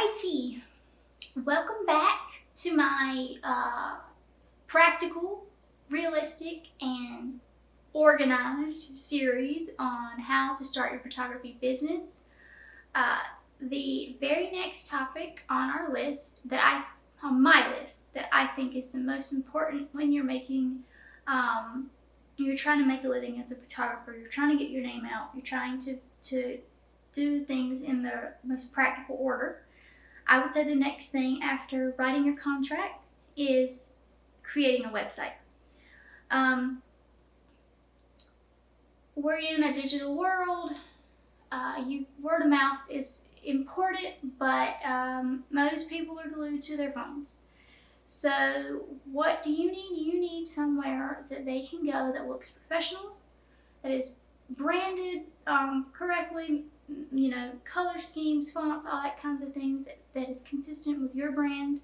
Alrighty, welcome back to my practical, realistic, and organized series on how to start your photography business. The very next topic on our list on my list that I think is the most important when you're you're trying to make a living as a photographer, you're trying to get your name out, you're trying to do things in the most practical order. I would say the next thing after writing your contract is creating a website. We're in a digital world. Word of mouth is important, but most people are glued to their phones. So what do you need? You need somewhere that they can go that looks professional, that is branded correctly, color schemes, fonts, all that kinds of things that is consistent with your brand,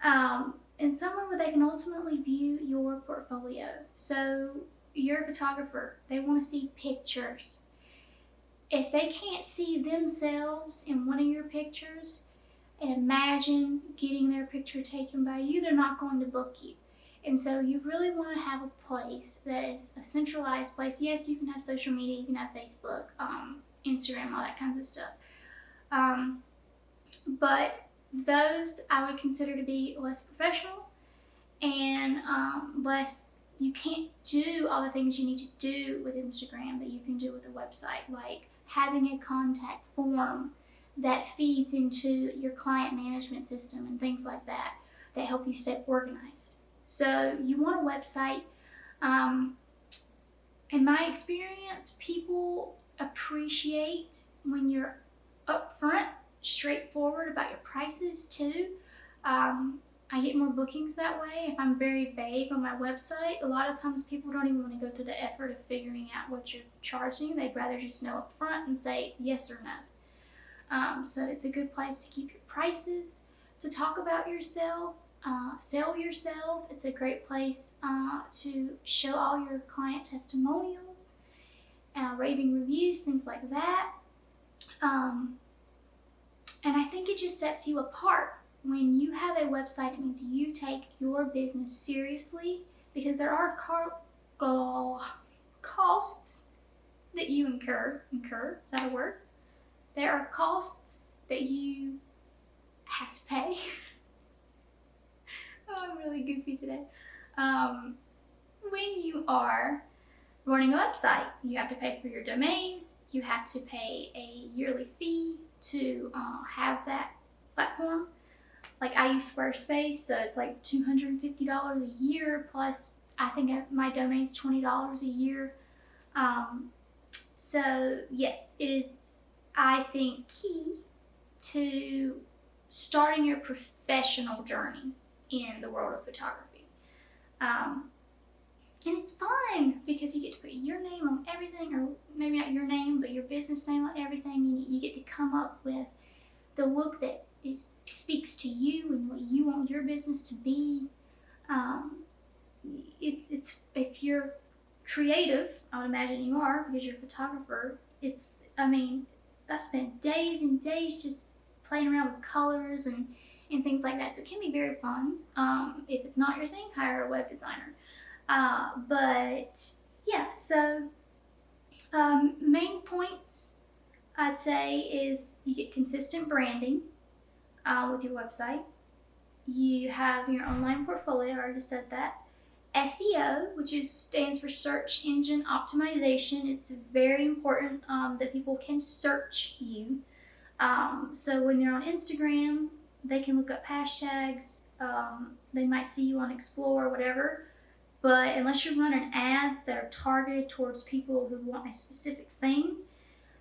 and somewhere where they can ultimately view your portfolio. So you're a photographer, they want to see pictures. If they can't see themselves in one of your pictures and imagine getting their picture taken by you, they're not going to book you. And so you really want to have a place that is a centralized place. Yes, you can have social media, you can have Facebook, Instagram, all that kinds of stuff. But those I would consider to be less professional and you can't do all the things you need to do with Instagram that you can do with a website, like having a contact form that feeds into your client management system and things like that help you stay organized. So you want a website. In my experience, people appreciate when you're upfront, straightforward about your prices too. I get more bookings that way. If I'm very vague on my website, a lot of times people don't even want to go through the effort of figuring out what you're charging. They'd rather just know up front and say yes or no. So it's a good place to keep your prices, to talk about yourself, sell yourself. It's a great place to show all your client testimonials, raving reviews, things like that. And I think it just sets you apart. When you have a website, it means you take your business seriously, because there are costs that you incur. Is that a word? There are costs that you have to pay. Oh, I'm really goofy today. When you are running a website, you have to pay for your domain. You have to pay a yearly fee to have that platform. Like I use Squarespace, so it's like $250 a year, plus I think my domain's $20 a year. So yes, it is, I think, key to starting your professional journey in the world of photography. And it's fun because you get to put your name on everything, or maybe not your name, but your business name on everything. You get to come up with the look that speaks to you and what you want your business to be. It's if you're creative, I would imagine you are, because you're a photographer. I spent days and days just playing around with colors and things like that. So it can be very fun. If it's not your thing, hire a web designer. But yeah, so main points I'd say is you get consistent branding with your website. You have your online portfolio, I already said that. SEO, which stands for search engine optimization. It's very important that people can search you. So when they're on Instagram, they can look up hashtags. They might see you on Explore or whatever. But unless you're running ads that are targeted towards people who want a specific thing,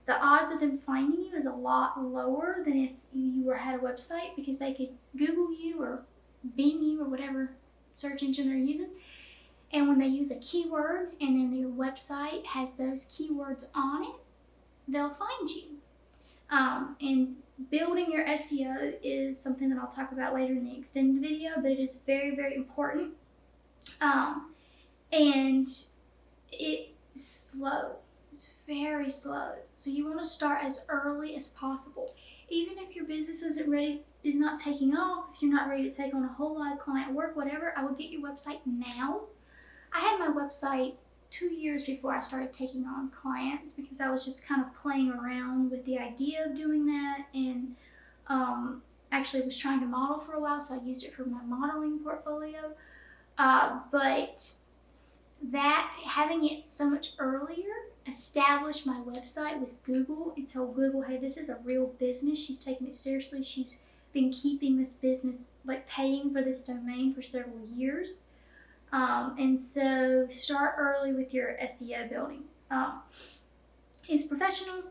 the odds of them finding you is a lot lower than if you had a website, because they could Google you or Bing you or whatever search engine they're using. And when they use a keyword and then your website has those keywords on it, they'll find you. And building your SEO is something that I'll talk about later in the extended video, but it is very, very important. And it's slow. It's very slow. So you want to start as early as possible. Even if your business is not taking off, if you're not ready to take on a whole lot of client work, whatever, I would get your website now. I had my website 2 years before I started taking on clients because I was just kind of playing around with the idea of doing that, and actually was trying to model for a while, so I used it for my modeling portfolio. But that, having it so much earlier, established my website with Google and told Google, hey, this is a real business. She's taking it seriously. She's been keeping this business, like paying for this domain for several years. And so start early with your SEO building. It's professional.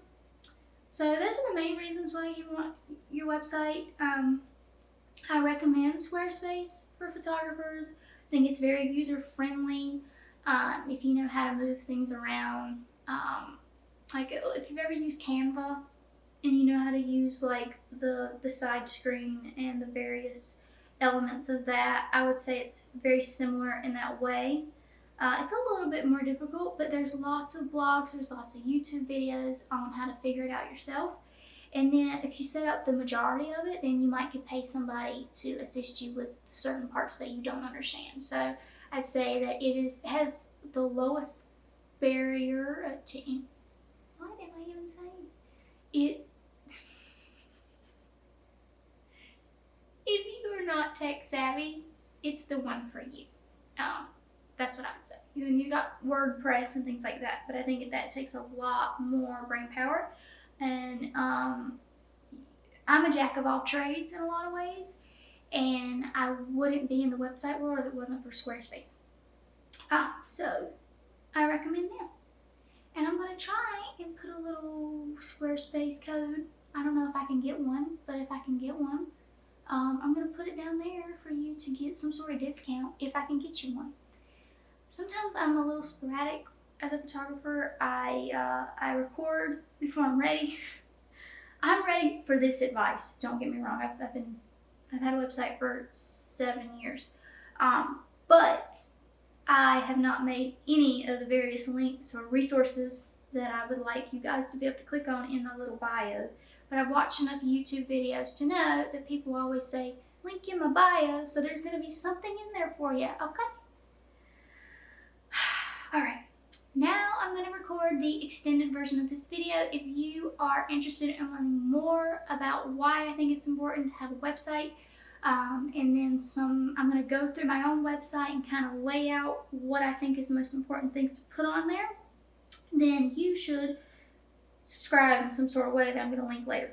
So those are the main reasons why you want your website. I recommend Squarespace for photographers. I think it's very user friendly. If you know how to move things around, like if you've ever used Canva and you know how to use like the side screen and the various elements of that, I would say it's very similar in that way. It's a little bit more difficult, but there's lots of blogs, there's lots of YouTube videos on how to figure it out yourself. And then if you set up the majority of it, then you might could pay somebody to assist you with certain parts that you don't understand. So I'd say that it has the lowest barrier to, what am I even saying? If you are not tech savvy, it's the one for you. That's what I would say. You got WordPress and things like that, but I think that takes a lot more brain power. And I'm a jack of all trades in a lot of ways, and I wouldn't be in the website world if it wasn't for Squarespace. So I recommend them. And I'm going to try and put a little Squarespace code. I don't know if I can get one, but if I can get one, I'm going to put it down there for you to get some sort of discount if I can get you one. Sometimes I'm a little sporadic as a photographer. I record before I'm ready. I'm ready for this advice. Don't get me wrong. I've had a website for 7 years, but I have not made any of the various links or resources that I would like you guys to be able to click on in my little bio. But I've watched enough YouTube videos to know that people always say, link in my bio, so there's going to be something in there for you, okay? Alright, now I'm going to record the extended version of this video. If you are interested in learning more about why I think it's important to have a website, and then I'm going to go through my own website and kind of lay out what I think is the most important things to put on there, then you should subscribe in some sort of way that I'm going to link later.